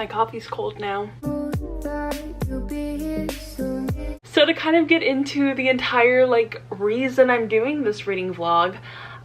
My coffee's cold now. So to kind of get into the entire like reason I'm doing this reading vlog,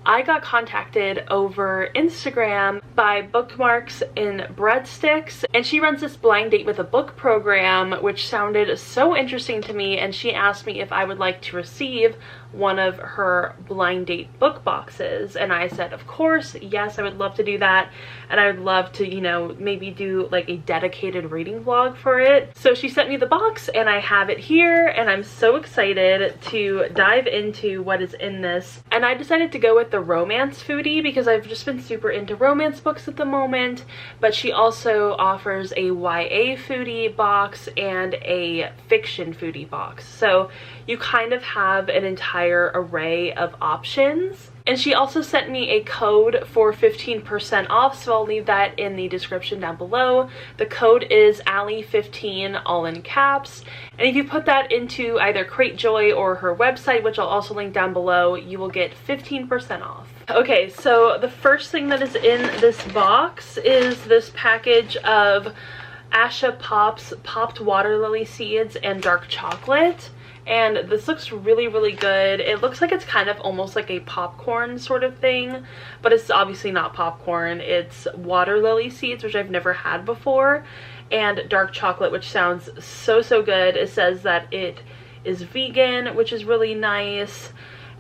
I got contacted over Instagram by Bookmarks Breadsticks, and she runs this blind date with a book program, which sounded so interesting to me, and she asked me if I would like to receive one of her blind date book boxes, and I said of course, yes, I would love to do that, and I would love to, you know, maybe do like a dedicated reading vlog for it. So she sent me the box and I have it here, and I'm so excited to dive into what is in this. And I decided to go with the romance foodie because I've just been super into romance books at the moment, but she also offers a YA foodie box and a fiction foodie box, so you kind of have an entire array of options. And she also sent me a code for 15% off, so I'll leave that in the description down below. The code is Allie15, all in caps, and if you put that into either Cratejoy or her website, which I'll also link down below, you will get 15% off. Okay, so the first thing that is in this box is this package of Asha Pops popped water lily seeds and dark chocolate. And this looks really, really good. It looks like it's kind of almost like a popcorn sort of thing, but it's obviously not popcorn. It's water lily seeds, which I've never had before, and dark chocolate, which sounds so, so good. It says that it is vegan, which is really nice,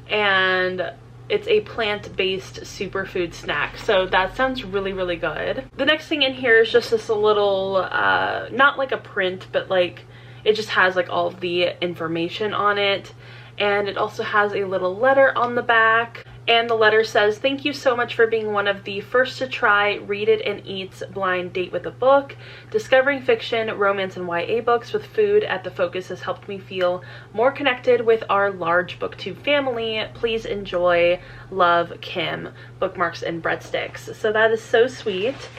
and it's a plant-based superfood snack, so that sounds really, really good. The next thing in here is just this little, not like a print, but like, it just has like all of the information on it, and it also has a little letter on the back, and the letter says, "Thank you so much for being one of the first to try Read It and Eat's blind date with a book. Discovering fiction, romance, and YA books with food at the focus has helped me feel more connected with our large booktube family. Please enjoy. Love, Kim. Bookmarks Breadsticks." So that is so sweet.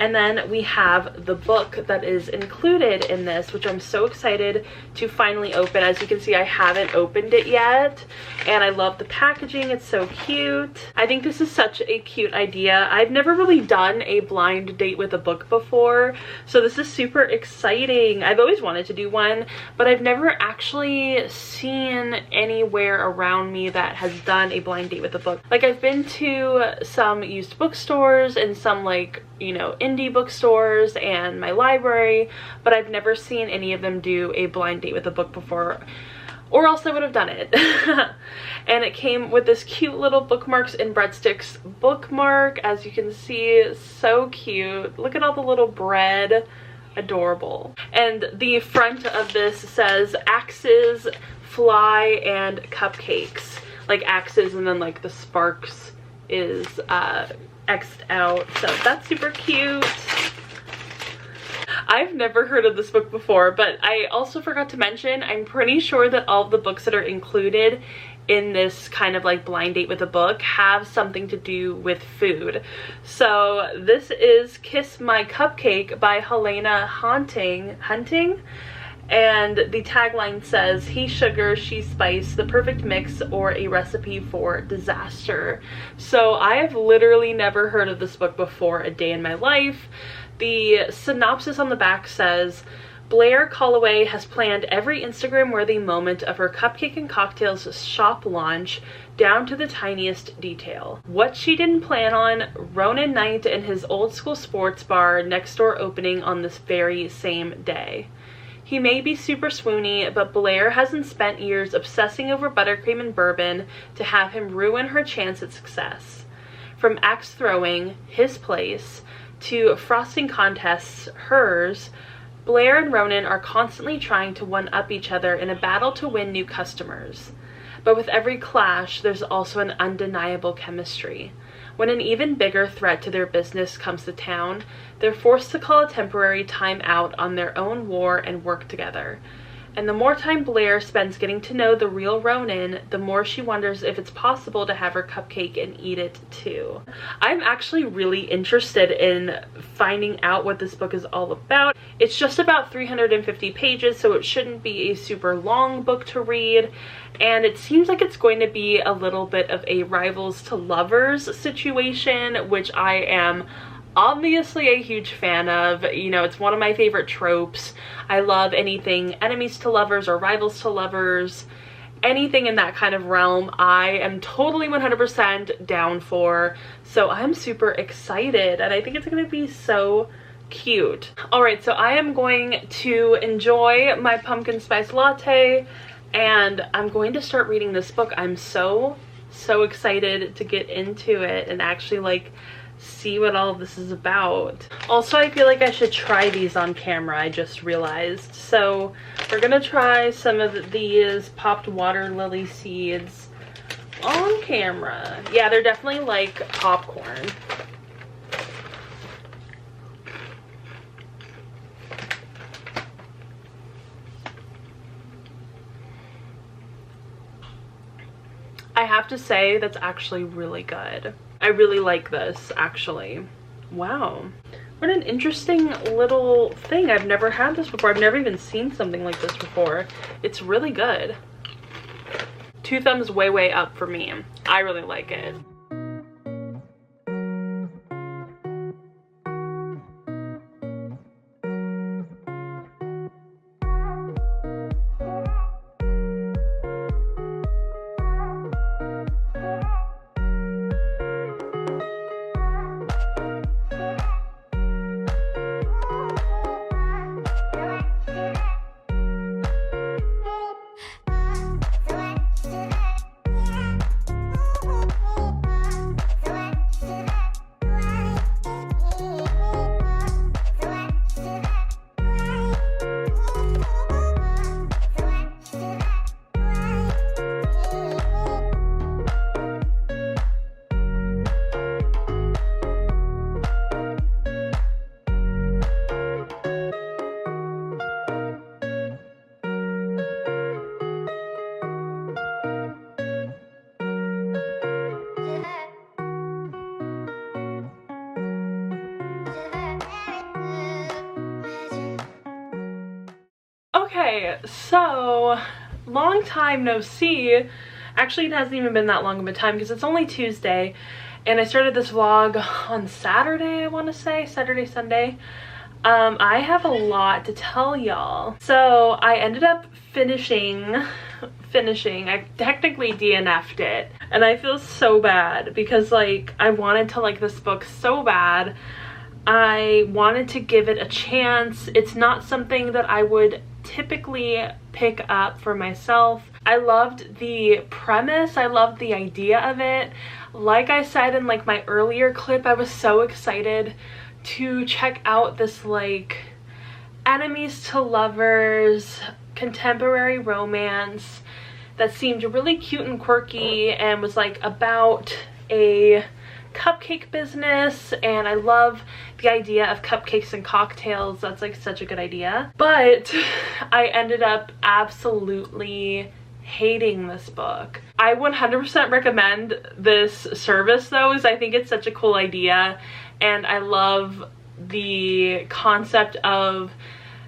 And then we have the book that is included in this, which I'm so excited to finally open. As you can see, I haven't opened it yet, and I love the packaging. It's so cute. I think this is such a cute idea. I've never really done a blind date with a book before, so this is super exciting. I've always wanted to do one, but I've never actually seen anywhere around me that has done a blind date with a book. Like, I've been to some used bookstores and some, like, you know, indie bookstores and my library, but I've never seen any of them do a blind date with a book before, or else I would have done it. And it came with this cute little Bookmarks Breadsticks bookmark. As you can see, so cute. Look at all the little bread. Adorable. And the front of this says axes, fly, and cupcakes. Like axes, and then like the sparks is X'd out, so that's super cute. I've never heard of this book before, but I also forgot to mention, I'm pretty sure that all of the books that are included in this kind of like blind date with a book have something to do with food. So this is Kiss My Cupcake by Helena Hunting, and the tagline says, "He sugar, she spice, the perfect mix, or a recipe for disaster." So I have literally never heard of this book before a day in my life. The synopsis on the back says, "Blair Calloway has planned every Instagram-worthy moment of her cupcake and cocktails shop launch down to the tiniest detail. What she didn't plan on, Ronan Knight and his old school sports bar next door opening on this very same day. He may be super swoony, but Blair hasn't spent years obsessing over buttercream and bourbon to have him ruin her chance at success. From axe throwing, his place, to frosting contests, hers, Blair and Ronan are constantly trying to one-up each other in a battle to win new customers. But with every clash, there's also an undeniable chemistry. When an even bigger threat to their business comes to town, they're forced to call a temporary time out on their own war and work together. And the more time Blair spends getting to know the real Ronan, the more she wonders if it's possible to have her cupcake and eat it too." I'm actually really interested in finding out what this book is all about. It's just about 350 pages, so it shouldn't be a super long book to read. And it seems like it's going to be a little bit of a rivals to lovers situation, which I am obviously a huge fan of. You know, it's one of my favorite tropes. I love anything enemies to lovers or rivals to lovers. Anything in that kind of realm, I am totally 100% down for. So I'm super excited, and I think it's gonna be so cute. Alright, so I am going to enjoy my pumpkin spice latte, and I'm going to start reading this book. I'm so excited to get into it and actually like see what all of this is about. Also, I feel like I should try these on camera, I just realized. So we're gonna try some of these popped water lily seeds on camera. Yeah, they're definitely like popcorn. I have to say that's actually really good. I really like this, actually. Wow. What an interesting little thing. I've never had this before. I've never even seen something like this before. It's really good. 2 thumbs way up for me. I really like it. Okay, so long time no see. Actually, it hasn't even been that long of a time because it's only Tuesday, and I started this vlog on Saturday, I want to say, Saturday, Sunday. I have a lot to tell y'all. So I ended up finishing, I technically DNF'd it, and I feel so bad because like I wanted to like this book so bad. I wanted to give it a chance. It's not something that I would typically pick up for myself. I loved the premise. I loved the idea of it. Like I said in like my earlier clip, I was so excited to check out this like enemies to lovers contemporary romance that seemed really cute and quirky and was like about a cupcake business, and I love the idea of cupcakes and cocktails. That's like such a good idea. But I ended up absolutely hating this book. I 100% recommend this service though, as I think it's such a cool idea, and I love the concept of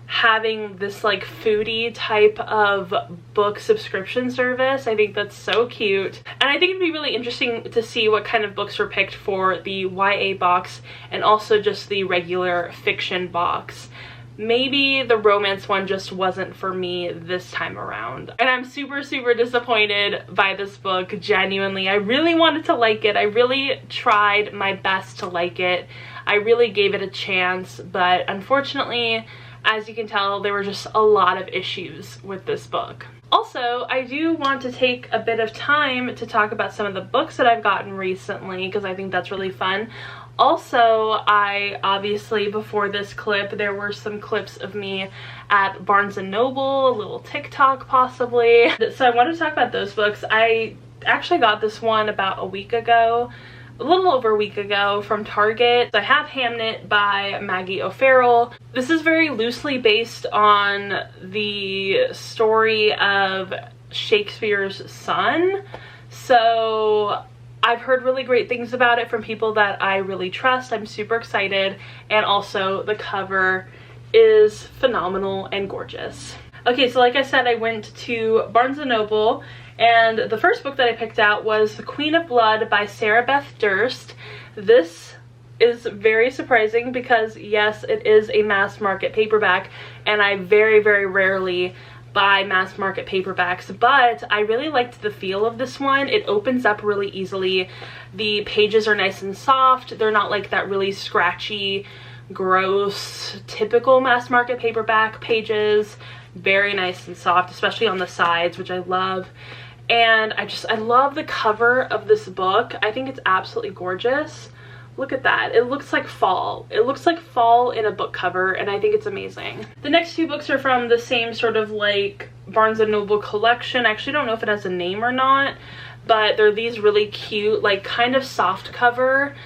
having this like Foodie type of book subscription service. I think that's so cute, and I think it'd be really interesting to see what kind of books were picked for the YA box and also just the regular fiction box. Maybe the romance one just wasn't for me this time around, and I'm super disappointed by this book. Genuinely, I really wanted to like it. I really tried my best to like it. I really gave it a chance, but unfortunately, as you can tell, there were just a lot of issues with this book. Also, I do want to take a bit of time to talk about some of the books that I've gotten recently because I think that's really fun. Also, I obviously, before this clip, there were some clips of me at Barnes & Noble, a little TikTok possibly. So I want to talk about those books. I actually got this one about a week ago. A little over a week ago from Target. I have Hamnet by Maggie O'Farrell. This is very loosely based on the story of Shakespeare's son. So I've heard really great things about it from people that I really trust. I'm super excited, and also the cover is phenomenal and gorgeous. Okay, so like I said, I went to Barnes & Noble, and the first book that I picked out was The Queen of Blood by Beth Durst. This is very surprising because yes, it is a mass market paperback and I very, very rarely buy mass market paperbacks, but I really liked the feel of this one. It opens up really easily. The pages are nice and soft. They're not like that really scratchy, gross, typical mass market paperback pages. Very nice and soft, especially on the sides, which I love. And I love the cover of this book. I think it's absolutely gorgeous. Look at that. It looks like fall. It looks like fall in a book cover, and I think it's amazing. The next two books are from the same sort of like Barnes & Noble collection. I actually don't know if it has a name or not, but they're these really cute, like kind of soft cover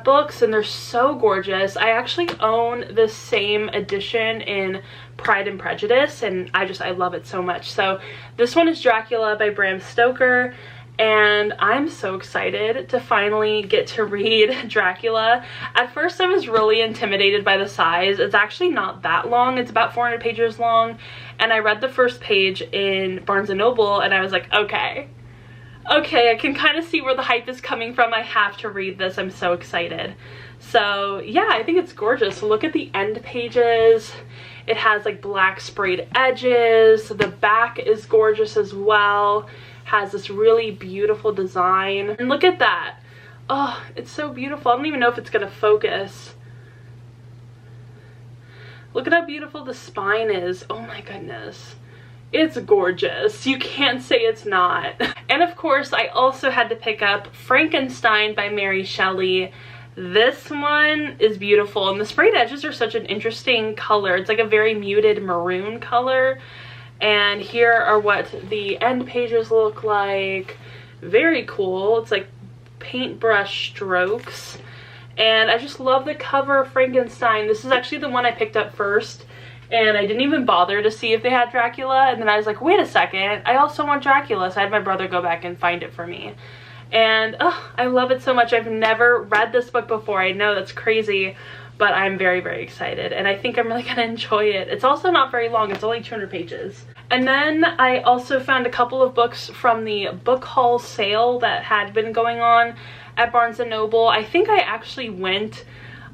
books, and they're so gorgeous. I actually own the same edition in Pride and Prejudice, and I love it so much. So this one is Dracula by Bram Stoker. And I'm so excited to finally get to read Dracula. At first I was really intimidated by the size. It's actually not that long. It's about 400 pages long. And I read the first page in Barnes & Noble and I was like, okay, I can kind of see where the hype is coming from. I have to read this. I'm so excited. So yeah, I think it's gorgeous. Look at the end pages. It has like black sprayed edges. The back is gorgeous as well. Has this really beautiful design, and look at that. Oh, it's so beautiful. I don't even know if it's gonna focus. Look at how beautiful the spine is. Oh my goodness, it's gorgeous. You can't say it's not. And of course I also had to pick up Frankenstein by Mary Shelley. This one is beautiful, and the sprayed edges are such an interesting color. It's like a very muted maroon color. And here are what the end pages look like. Very cool. It's like paintbrush strokes. And I just love the cover of Frankenstein. This is actually the one I picked up first. And I didn't even bother to see if they had Dracula. And then I was like, wait a second, I also want Dracula. So I had my brother go back and find it for me. And oh, I love it so much. I've never read this book before. I know that's crazy, but I'm very, very excited. And I think I'm really gonna enjoy it. It's also not very long. It's only 200 pages. And then I also found a couple of books from the book haul sale that had been going on at Barnes & Noble. I think I actually went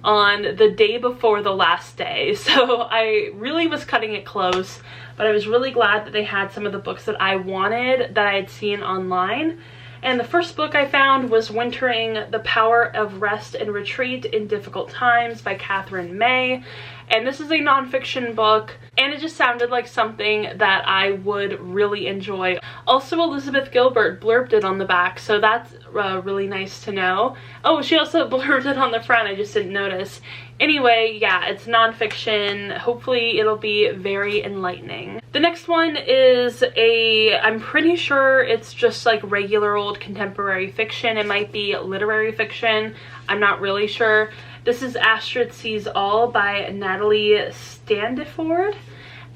on the day before the last day, so I really was cutting it close, but I was really glad that they had some of the books that I wanted that I had seen online. And the first book I found was Wintering: The Power of Rest and Retreat in Difficult Times by Catherine May. And this is a nonfiction book, and it just sounded like something that I would really enjoy. Also, Elizabeth Gilbert blurbed it on the back, so that's really nice to know. Oh, she also blurbed it on the front, I just didn't notice. Anyway, yeah, it's nonfiction. Hopefully it'll be very enlightening. The next one is I'm pretty sure it's just like regular old contemporary fiction. It might be literary fiction. I'm not really sure. This is Astrid Sees All by Natalie Standiford.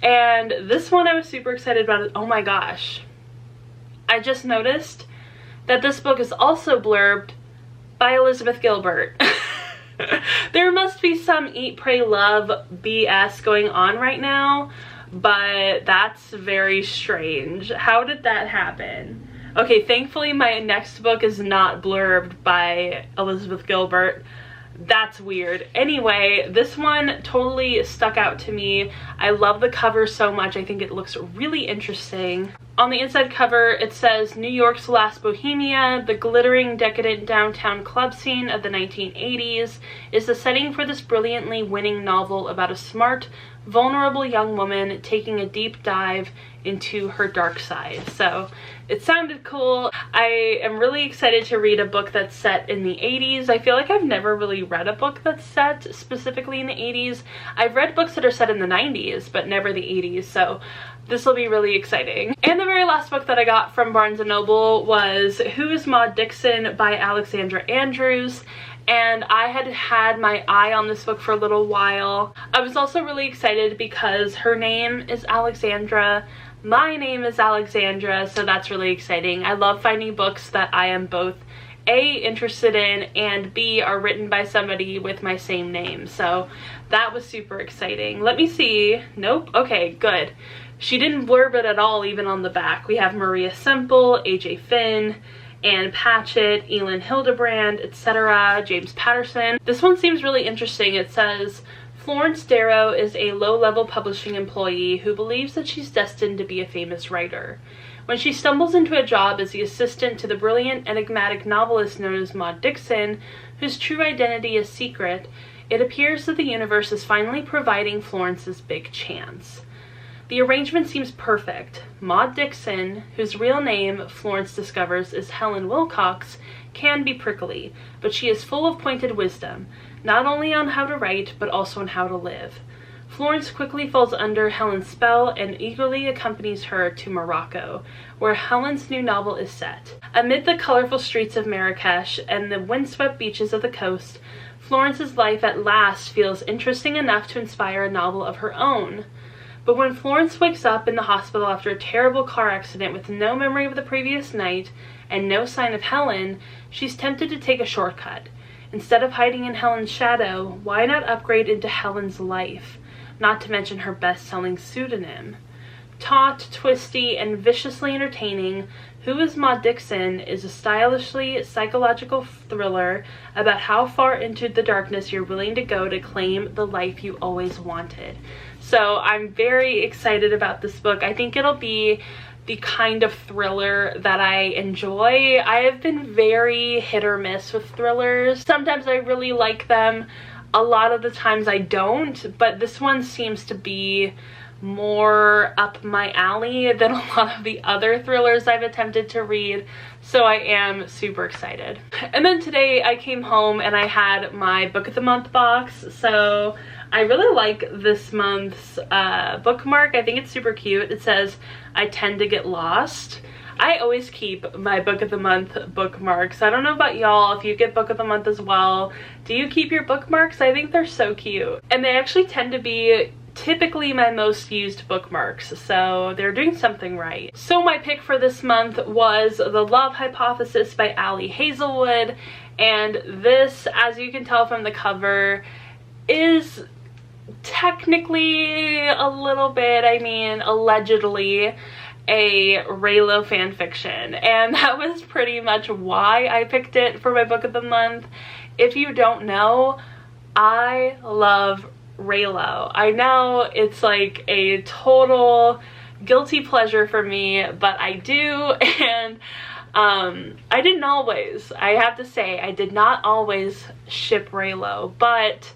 And this one I was super excited about. Oh my gosh. I just noticed that this book is also blurbed by Elizabeth Gilbert. There must be some Eat, Pray, Love BS going on right now, but that's very strange. How did that happen? Okay, thankfully my next book is not blurbed by Elizabeth Gilbert. That's weird. Anyway, this one totally stuck out to me. I love the cover so much. I think it looks really interesting. On the inside cover, it says, New York's last bohemia, the glittering, decadent downtown club scene of the 1980s, is the setting for this brilliantly winning novel about a smart, vulnerable young woman taking a deep dive into her dark side. So it sounded cool. I am really excited to read a book that's set in the 80s. I feel like I've never really read a book that's set specifically in the 80s. I've read books that are set in the 90s, but never the 80s, so this will be really exciting. And the very last book that I got from Barnes & Noble was Who is Maude Dixon by Alexandra Andrews. And I had had my eye on this book for a little while. I was also really excited because her name is Alexandra. My name is Alexandra, so that's really exciting. I love finding books that I am both A, interested in, and B, are written by somebody with my same name. So that was super exciting. Let me see. Nope. Okay, good. She didn't blurb it at all, even on the back. We have Maria Semple, AJ Finn, Anne Patchett, Elin Hildebrand, etc., James Patterson. This one seems really interesting. It says, Florence Darrow is a low-level publishing employee who believes that she's destined to be a famous writer. When she stumbles into a job as the assistant to the brilliant, enigmatic novelist known as Maude Dixon, whose true identity is secret, it appears that the universe is finally providing Florence's big chance. The arrangement seems perfect. Maude Dixon, whose real name Florence discovers is Helen Wilcox, can be prickly, but she is full of pointed wisdom, not only on how to write, but also on how to live. Florence quickly falls under Helen's spell and eagerly accompanies her to Morocco, where Helen's new novel is set. Amid the colorful streets of Marrakesh and the windswept beaches of the coast, Florence's life at last feels interesting enough to inspire a novel of her own. But when Florence wakes up in the hospital after a terrible car accident with no memory of the previous night and no sign of Helen, she's tempted to take a shortcut. Instead of hiding in Helen's shadow, why not upgrade into Helen's life? Not to mention her best-selling pseudonym. Taut, twisty, and viciously entertaining, Who is Maude Dixon is a stylishly psychological thriller about how far into the darkness you're willing to go to claim the life you always wanted. So I'm very excited about this book. I think it'll be the kind of thriller that I enjoy. I have been very hit or miss with thrillers. Sometimes I really like them. A lot of the times I don't, but this one seems to be more up my alley than a lot of the other thrillers I've attempted to read, so I am super excited. And then today I came home and I had my Book of the Month box, so I really like this month's bookmark. I think it's super cute. It says, I tend to get lost. I always keep my Book of the Month bookmarks. I don't know about y'all, if you get Book of the Month as well. Do you keep your bookmarks? I think they're so cute. And they actually tend to be typically my most used bookmarks, so they're doing something right. So my pick for this month was The Love Hypothesis by Hazelwood, and this, as you can tell from the cover, is technically a little bit, I mean, allegedly, a Raylo fanfiction, and that was pretty much why I picked it for my Book of the Month. If you don't know, I love Raylo. I know it's like a total guilty pleasure for me, but I do, and I didn't always. I have to say, I did not always ship Raylo, but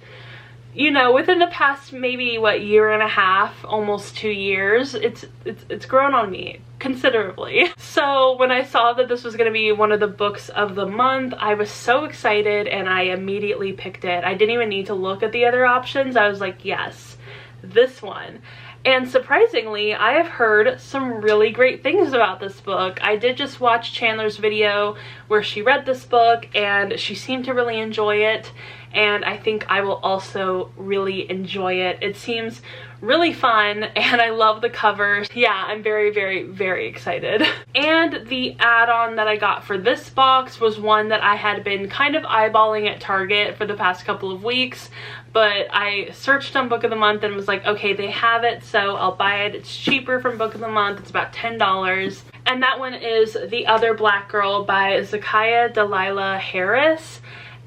you know, within the past maybe year and a half, almost 2 years, it's grown on me considerably. So when I saw that this was going to be one of the books of the month, I was so excited and I immediately picked it. I didn't even need to look at the other options. I was like, yes, this one. And surprisingly, I have heard some really great things about this book. I did just watch Chandler's video where she read this book and she seemed to really enjoy it, and I think I will also really enjoy it. It seems really fun and I love the covers. Yeah, I'm very, very, very excited. And the add-on that I got for this box was one that I had been kind of eyeballing at Target for the past couple of weeks, but I searched on Book of the Month and was like, okay, they have it, so I'll buy it. It's cheaper from Book of the Month. It's about $10. And that one is The Other Black Girl by Zakiyah Delilah Harris.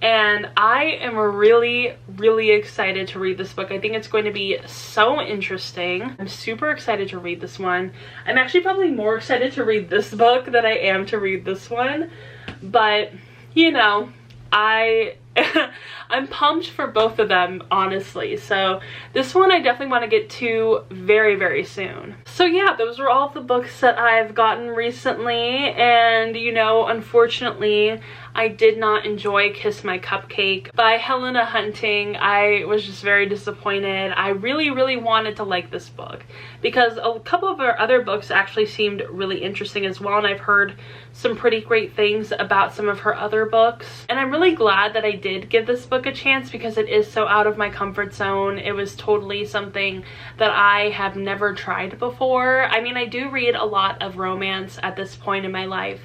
And I am really, really excited to read this book. I think it's going to be so interesting. I'm super excited to read this one. I'm actually probably more excited to read this book than I am to read this one. But, you know, I'm pumped for both of them, honestly. So this one I definitely want to get to very, very soon. So yeah, those were all of the books that I've gotten recently, and you know, unfortunately, I did not enjoy Kiss My Cupcake by Helena Hunting. I was just very disappointed. I really, really wanted to like this book because a couple of her other books actually seemed really interesting as well, and I've heard some pretty great things about some of her other books. And I'm really glad that I did give this book a chance because it is so out of my comfort zone. It was totally something that I have never tried before. I mean, I do read a lot of romance at this point in my life,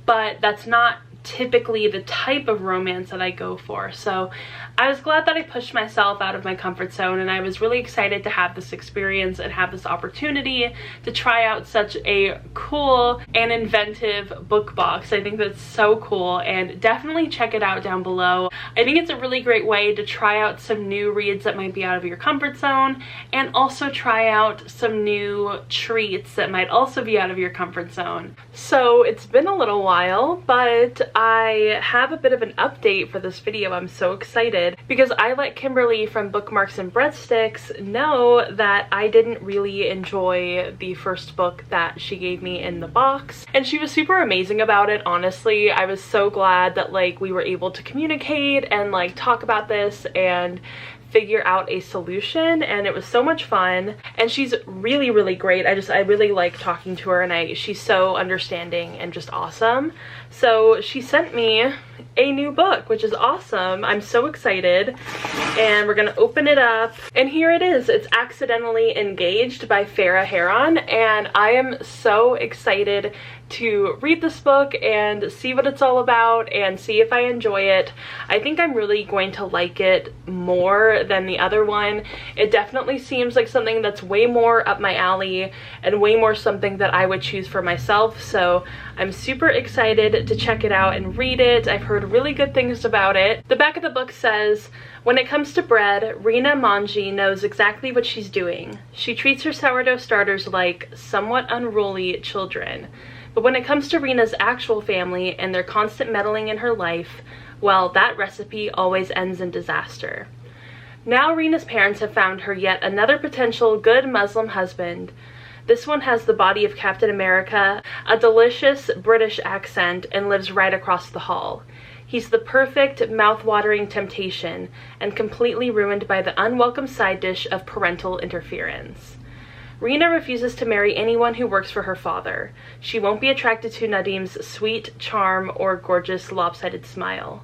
but that's not typically the type of romance that I go for. So I was glad that I pushed myself out of my comfort zone, and I was really excited to have this experience and have this opportunity to try out such a cool and inventive book box. I think that's so cool, and definitely check it out down below. I think it's a really great way to try out some new reads that might be out of your comfort zone, and also try out some new treats that might also be out of your comfort zone. So it's been a little while, but I have a bit of an update for this video. I'm so excited because I let Kimberly from Bookmarks and Breadsticks know that I didn't really enjoy the first book that she gave me in the box, and she was super amazing about it. Honestly, I was so glad that like we were able to communicate and like talk about this and figure out a solution, and it was so much fun. And she's really great. I really like talking to her, and she's so understanding and just awesome. So she sent me a new book, which is awesome. I'm so excited, and we're gonna open it up, and here it is. It's Accidentally Engaged by Farah Heron, and I am so excited to read this book and see what it's all about and see if I enjoy it. I think I'm really going to like it more than the other one. It definitely seems like something that's way more up my alley and way more something that I would choose for myself, so I'm super excited to check it out and read it. I've heard really good things about it. The back of the book says, "When it comes to bread, Rena Manji knows exactly what she's doing. She treats her sourdough starters like somewhat unruly children. But when it comes to Rena's actual family and their constant meddling in her life, well, that recipe always ends in disaster. Now Rena's parents have found her yet another potential good Muslim husband. This one has the body of Captain America, a delicious British accent, and lives right across the hall. He's the perfect mouth-watering temptation and completely ruined by the unwelcome side dish of parental interference. Rena refuses to marry anyone who works for her father. She won't be attracted to Nadim's sweet charm or gorgeous lopsided smile.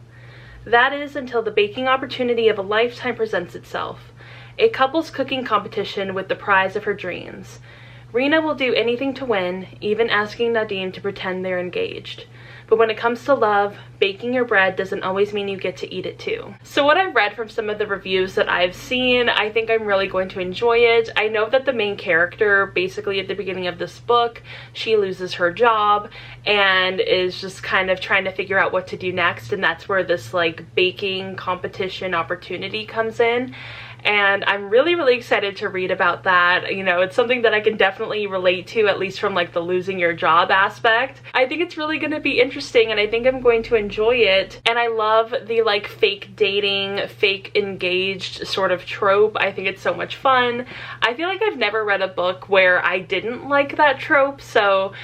That is until the baking opportunity of a lifetime presents itself. A couple's cooking competition with the prize of her dreams. Rena will do anything to win, even asking Nadim to pretend they're engaged. But when it comes to love, baking your bread doesn't always mean you get to eat it too." So what I've read from some of the reviews that I've seen, I think I'm really going to enjoy it. I know that the main character, basically at the beginning of this book, she loses her job and is just kind of trying to figure out what to do next, and that's where this like baking competition opportunity comes in. And I'm really excited to read about that. You know, it's something that I can definitely relate to, at least from like the losing your job aspect. I think it's really going to be interesting, and I think I'm going to enjoy it. And I love the like fake dating, fake engaged sort of trope. I think it's so much fun. I feel like I've never read a book where I didn't like that trope, so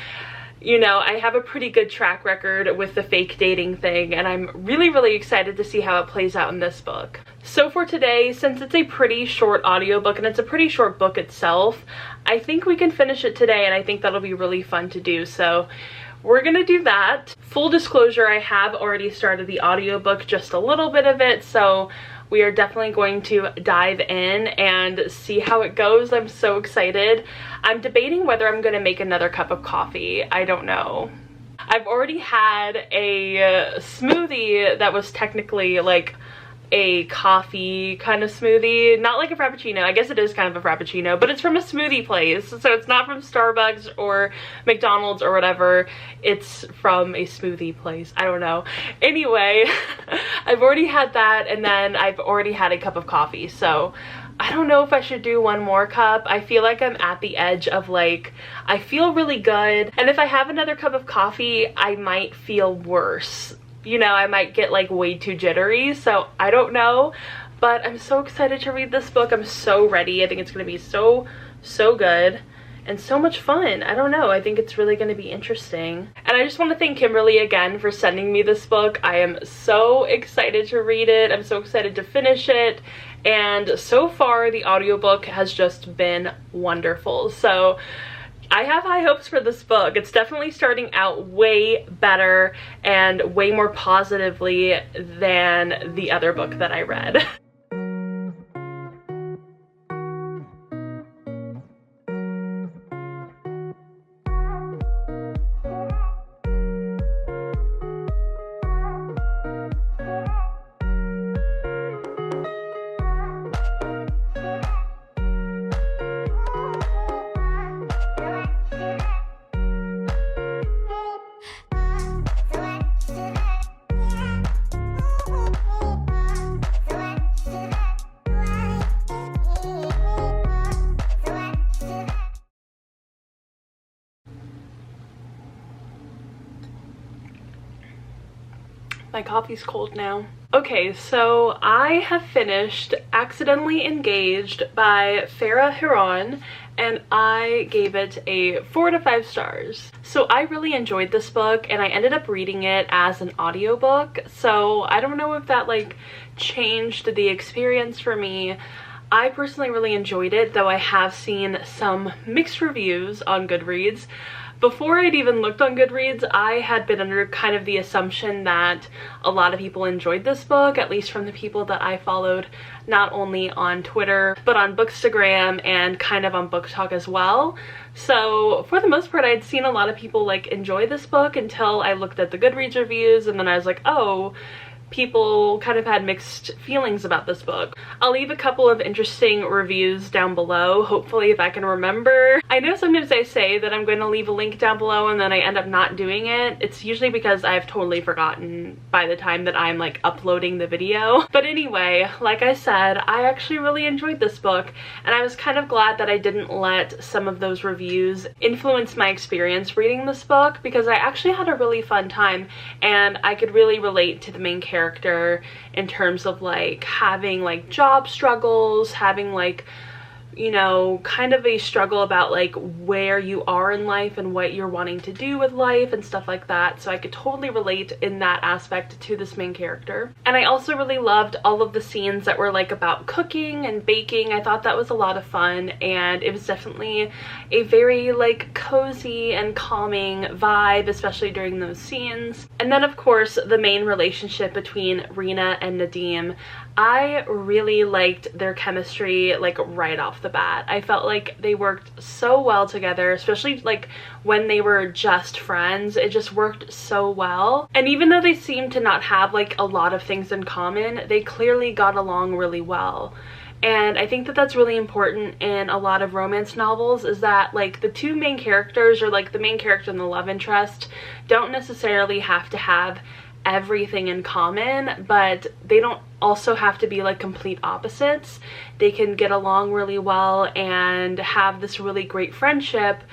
you know, I have a pretty good track record with the fake dating thing, and I'm really excited to see how it plays out in this book. So for today, since it's a pretty short audiobook and it's a pretty short book itself, I think we can finish it today, and I think that'll be really fun to do. So we're gonna do that. Full disclosure, I have already started the audiobook, just a little bit of it, so we are definitely going to dive in and see how it goes. I'm so excited. I'm debating whether I'm gonna make another cup of coffee. I don't know. I've already had a smoothie that was technically like a coffee kind of smoothie, not like a frappuccino. I guess it is kind of a frappuccino, but it's from a smoothie place, so it's not from Starbucks or McDonald's or whatever. It's from a smoothie place. I don't know. Anyway, I've already had that, and then I've already had a cup of coffee, so I don't know if I should do one more cup. I feel like I'm at the edge of like, I feel really good, and if I have another cup of coffee, I might feel worse. You know, I might get like way too jittery, so I don't know. But I'm so excited to read this book. I'm so ready. I think it's gonna be so good and so much fun. I don't know, I think it's really gonna be interesting. And I just want to thank Kimberly again for sending me this book. I am so excited to read it. I'm so excited to finish it. And so far the audiobook has just been wonderful. So I have high hopes for this book. It's definitely starting out way better and way more positively than the other book that I read. My coffee's cold now. Okay, so I have finished Accidentally Engaged by Farah Hiron, and I gave it a 4 to 5 stars. So I really enjoyed this book, and I ended up reading it as an audiobook, so I don't know if that like changed the experience for me. I personally really enjoyed it, though I have seen some mixed reviews on Goodreads. Before I'd even looked on Goodreads, I had been under kind of the assumption that a lot of people enjoyed this book, at least from the people that I followed, not only on Twitter, but on Bookstagram and kind of on Book Talk as well. So for the most part, I'd seen a lot of people like enjoy this book until I looked at the Goodreads reviews, and then I was like, oh, people kind of had mixed feelings about this book. I'll leave a couple of interesting reviews down below, hopefully, if I can remember. I know sometimes I say that I'm going to leave a link down below and then I end up not doing it. It's usually because I've totally forgotten by the time that I'm like uploading the video. But anyway, like I said, I actually really enjoyed this book, and I was kind of glad that I didn't let some of those reviews influence my experience reading this book, because I actually had a really fun time and I could really relate to the main character in terms of like having like job struggles, having like, you know, kind of a struggle about like where you are in life and what you're wanting to do with life and stuff like that. So I could totally relate in that aspect to this main character. And I also really loved all of the scenes that were like about cooking and baking. I thought that was a lot of fun, and it was definitely a very like cozy and calming vibe, especially during those scenes. And then of course the main relationship between Rena and Nadim. I really liked their chemistry like right off the bat. I felt like they worked so well together, especially like when they were just friends. It just worked so well. And even though they seemed to not have like a lot of things in common, they clearly got along really well. And I think that that's really important in a lot of romance novels, is that like the two main characters, or like the main character and the love interest, don't necessarily have to have everything in common, but they don't also have to be like complete opposites. They can get along really well and have this really great friendship,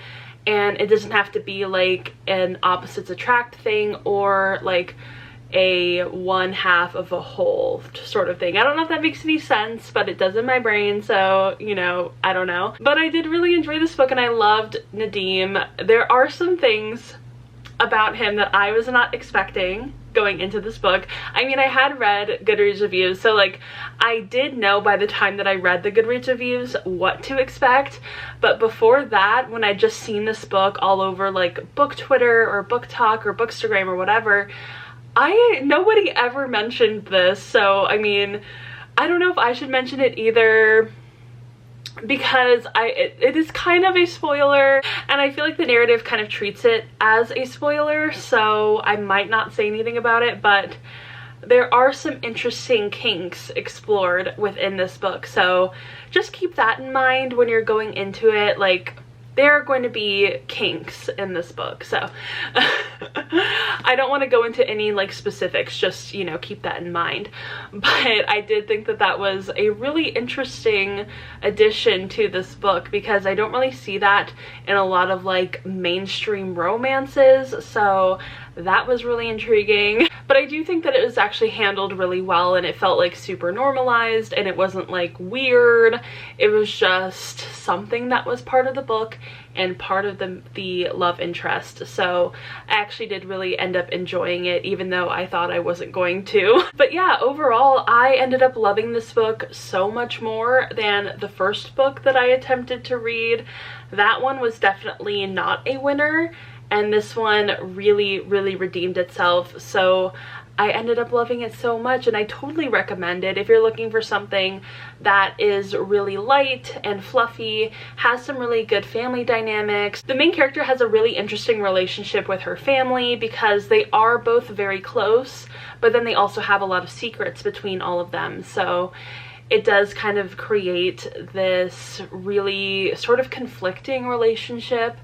and it doesn't have to be like an opposites attract thing or like a one half of a whole sort of thing. I don't know if that makes any sense, but it does in my brain, so you know, I don't know. But I did really enjoy this book, and I loved Nadim. There are some things about him that I was not expecting going into this book. I mean, I had read Goodreads reviews, so like I did know by the time that I read the Goodreads reviews what to expect, but before that, when I just seen this book all over like book Twitter or book talk or bookstagram or whatever, nobody ever mentioned this. So I mean, I don't know if I should mention it either, because it is kind of a spoiler, and I feel like the narrative kind of treats it as a spoiler, so I might not say anything about it. But there are some interesting kinks explored within this book, so just keep that in mind when you're going into it. Like, there are going to be kinks in this book, so I don't want to go into any like specifics, just, you know, keep that in mind. But I did think that that was a really interesting addition to this book, because I don't really see that in a lot of like mainstream romances, so that was really intriguing. But I do think that it was actually handled really well, and it felt like super normalized, and it wasn't like weird. It was just something that was part of the book and part of the love interest. So I actually did really end up enjoying it, even though I thought I wasn't going to. But yeah, overall I ended up loving this book so much more than the first book that I attempted to read. That one was definitely not a winner, and this one really redeemed itself. So I ended up loving it so much, and I totally recommend it if you're looking for something that is really light and fluffy, has some really good family dynamics. The main character has a really interesting relationship with her family, because they are both very close, but then they also have a lot of secrets between all of them. So it does kind of create this really sort of conflicting relationship.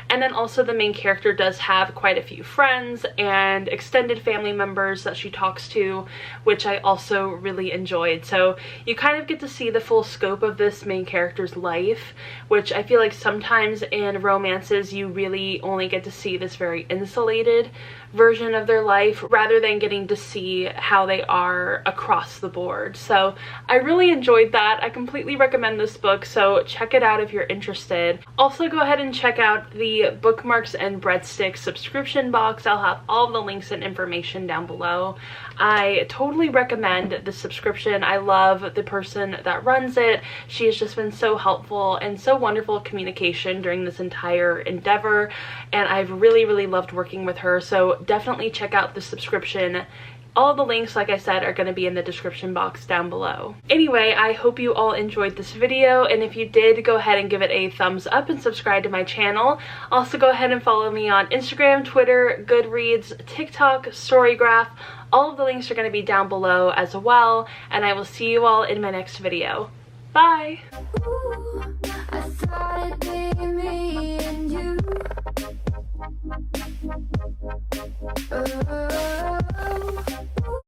And then also the main character does have quite a few friends and extended family members that she talks to, which I also really enjoyed. So you kind of get to see the full scope of this main character's life, which I feel like sometimes in romances you really only get to see this very insulated version of their life rather than getting to see how they are across the board. So I really enjoyed that. I completely recommend this book, so check it out if you're interested. Also, go ahead and check out the Bookmarks and Breadsticks subscription box. I'll have all the links and information down below. I totally recommend the subscription. I love the person that runs it. She has just been so helpful and so wonderful communication during this entire endeavor, and I've really loved working with her. So definitely check out the subscription. All the links, like I said, are going to be in the description box down below. Anyway, I hope you all enjoyed this video, and if you did, go ahead and give it a thumbs up and subscribe to my channel. Also, go ahead and follow me on Instagram, Twitter, Goodreads, TikTok, Storygraph. All of the links are going to be down below as well, and I will see you all in my next video. Bye! Ooh, I thought it'd be me and you.